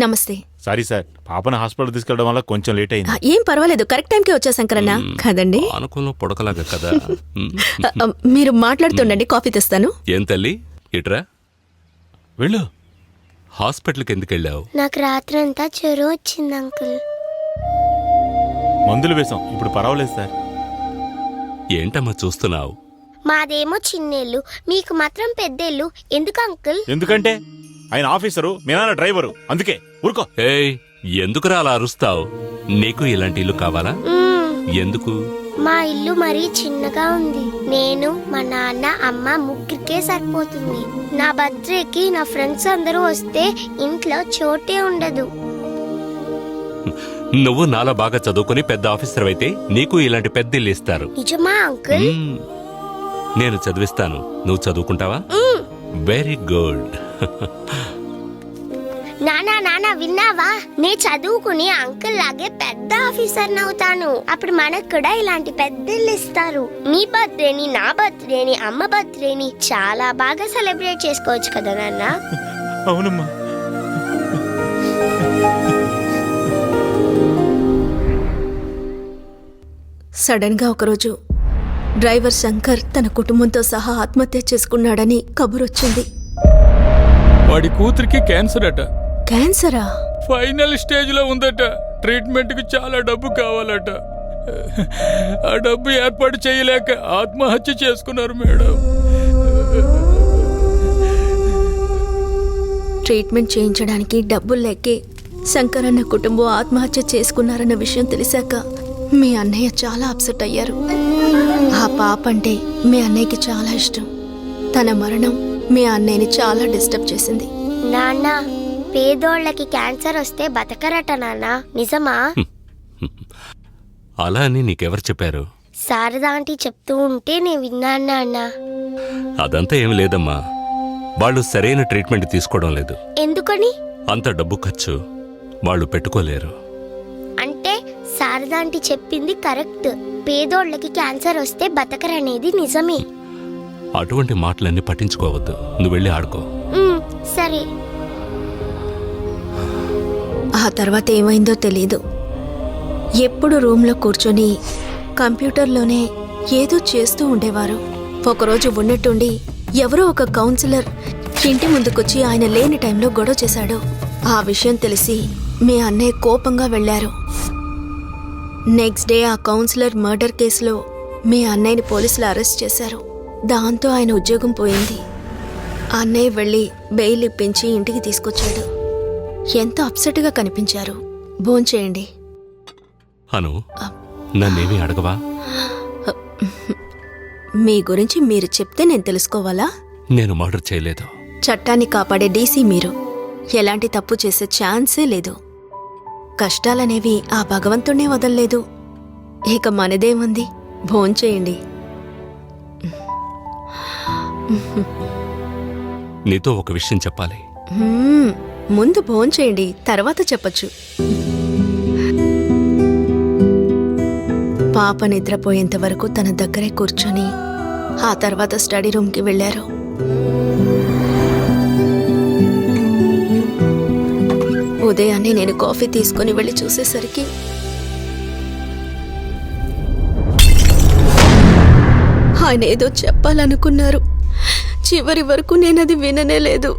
నమస్తే. Sorry sir, పాపను hospital తీసుకెళ్ళడం వల్ల కొంచెం లేట్ అయింది. ఏం పర్వాలేదు, కరెక్ట్ టైంకే వచ్చా శంకరన్న. కదండి? అనుకున్న పొడకలాగా కదా. మీరు మాట్లాడుతుండండి, కాఫీ తెస్తాను. ఏం తల్లి, ఇట్రా. వెళ్ళు. హాస్పిటల్కి ఎందుకు వెళ్ళావు? నాకు రాత్రంతా జ్వరం వచ్చింది అంకుల్. మందులు వేసాం, ఇప్పుడు పర్వాలేదు సార్. ఏంటమ్మా చూస్తున్నావు? మాదేమో చిన్నేళ్ళు, మీకు మాత్రం పెద్దేళ్ళు. ఎందుకు అంకుల్? ఎందుకంటే ఆయన ఆఫీసరు, మీ నాన్న డ్రైవరు, అందుకే. ఊరుకో. ఏయ్, ఎందుకురా అలా అరుస్తావు? నీకు ఇలాంటి ఇల్లు కావాలా? ఎందుకు? మా ఇల్లు మరీ చిన్నగా ఉంది. నేను, మా నాన్న, అమ్మ ముగ్గురికే సరిపోతుంది. నా బర్త్డేకి నా ఫ్రెండ్స్ అందరూ వస్తే ఇంట్లో చోటే ఉండదు. నువ్వు నాలా బాగా చదువుకుని పెద్ద ఆఫీసర్ అయితే నీకు ఇలాంటి పెద్ద ఇల్లు ఇస్తారు. నిజమా అంకుల్? నేను చదివిస్తాను, నువ్వు చదువుకుంటావా? Very good. నానా నానా విన్నావా? నే చదువుకుని అంకుల్ లాగే పెద్ద ఆఫీసర్ అవుతాను. అప్పుడు మనకు కూడా ఇలాంటి పెద్ద ఇల్లు ఇస్తారు. మీ బర్త్డేని, నా బర్త్డేని, అమ్మ బర్త్డేని చాలా బాగా సెలబ్రేట్ చేసుకోవచ్చు కదా నాన్న? అవునమ్మా. సడన్ గా ఒకరోజు డ్రైవర్ శంకర్ తన కుటుంబంతో సహా ఆత్మహత్య చేసుకున్నాడని కబురొచ్చింది. వాడి కూతురికి క్యాన్సర్ అట. క్యాన్సరా? ఫైనల్ స్టేజ్ లో ఉందట. ట్రీట్మెంట్ కి చాలా డబ్బు కావాలట. ఆ డబ్బు ఏర్పాటు చేయలేక ఆత్మహత్య చేసుకున్నారు మేడం. ట్రీట్మెంట్ చేయించడానికి డబ్బులు లేకే శంకర్ అన్న కుటుంబం ఆత్మహత్య చేసుకున్నారన్న విషయం తెలిసాక మీ అన్నయ్య చాలా అప్సెట్ అయ్యారు. ఆ పాప అంటే మీ అన్నయ్యకి చాలా ఇష్టం. తన మరణం మీ అన్నయ్యని చాలా డిస్టర్బ్ చేసింది. నాన్న, పేదోళ్ళకి క్యాన్సర్ వస్తే బతకరట నాన్న, నిజమా? అలా అని నీకెవరు చెప్పారు? శారదా ఆంటీ చెప్తూ ఉంటే నేను విన్నాను నాన్న. అదంతా ఏమి లేదమ్మా, వాళ్ళు సరైన ట్రీట్మెంట్ తీసుకోవడం లేదు. ఎందుకని? అంత డబ్బు ఖర్చు వాళ్ళు పెట్టుకోలేరు. అంటే శారదా ఆంటీ చెప్పింది కరెక్ట్. పేదోళ్ళకి క్యాన్సర్ వస్తే బతకరనేది నిజమే. అటువంటి మాటలన్నీ పట్టించుకోవద్దు, నువ్వు వెళ్ళి ఆడుకో. సరే. ఆ తర్వాత ఏమైందో తెలీదు. ఎప్పుడు రూమ్లో కూర్చొని కంప్యూటర్లోనే ఏదో చేస్తూ ఉండేవారు. ఒకరోజు ఉన్నట్టుండి ఎవరో ఒక కౌన్సిలర్ ఇంటి ముందుకొచ్చి ఆయన లేని టైంలో గొడవ చేశాడు. ఆ విషయం తెలిసి మీ అన్నయ్య కోపంగా వెళ్లారు. నెక్స్ట్ డే ఆ కౌన్సిలర్ మర్డర్ కేసులో మీ అన్నయ్యని పోలీసులు అరెస్ట్ చేశారు. దాంతో ఆయన ఉద్యోగం పోయింది. అన్నయ్య వెళ్ళి బెయిల్ ఇప్పించి ఇంటికి తీసుకొచ్చాడు. ఎంతో అప్సెట్గా కనిపించారు. భోంచేయండి. అను, నన్నేమీ అడగవా? మీ గురించి మీరు చెప్తే నేను తెలుసుకోవాలా? నేను మర్డర్ చేయలేదు. చట్టాన్ని కాపాడే డీసీ మీరు. ఎలాంటి తప్పు చేసే ఛాన్సే లేదు. కష్టాలనేవి ఆ భగవంతుణ్ణే వదల్లేదు. ఇక మనదేముంది? భోంచేయండి. నీతో ఒక విషయం చెప్పాలి. ముందు భోంచేయండి, తర్వాత చెప్పచ్చు. పాప నిద్రపోయేంత వరకు తన దగ్గరే కూర్చొని ఆ తర్వాత స్టడీ రూమ్కి వెళ్లారు. ఉదయాన్నే నేను కాఫీ తీసుకుని వెళ్ళి చూసేసరికి ఆయన ఏదో చెప్పాలనుకున్నారు. చివరి వరకు నేనది విననే లేదు.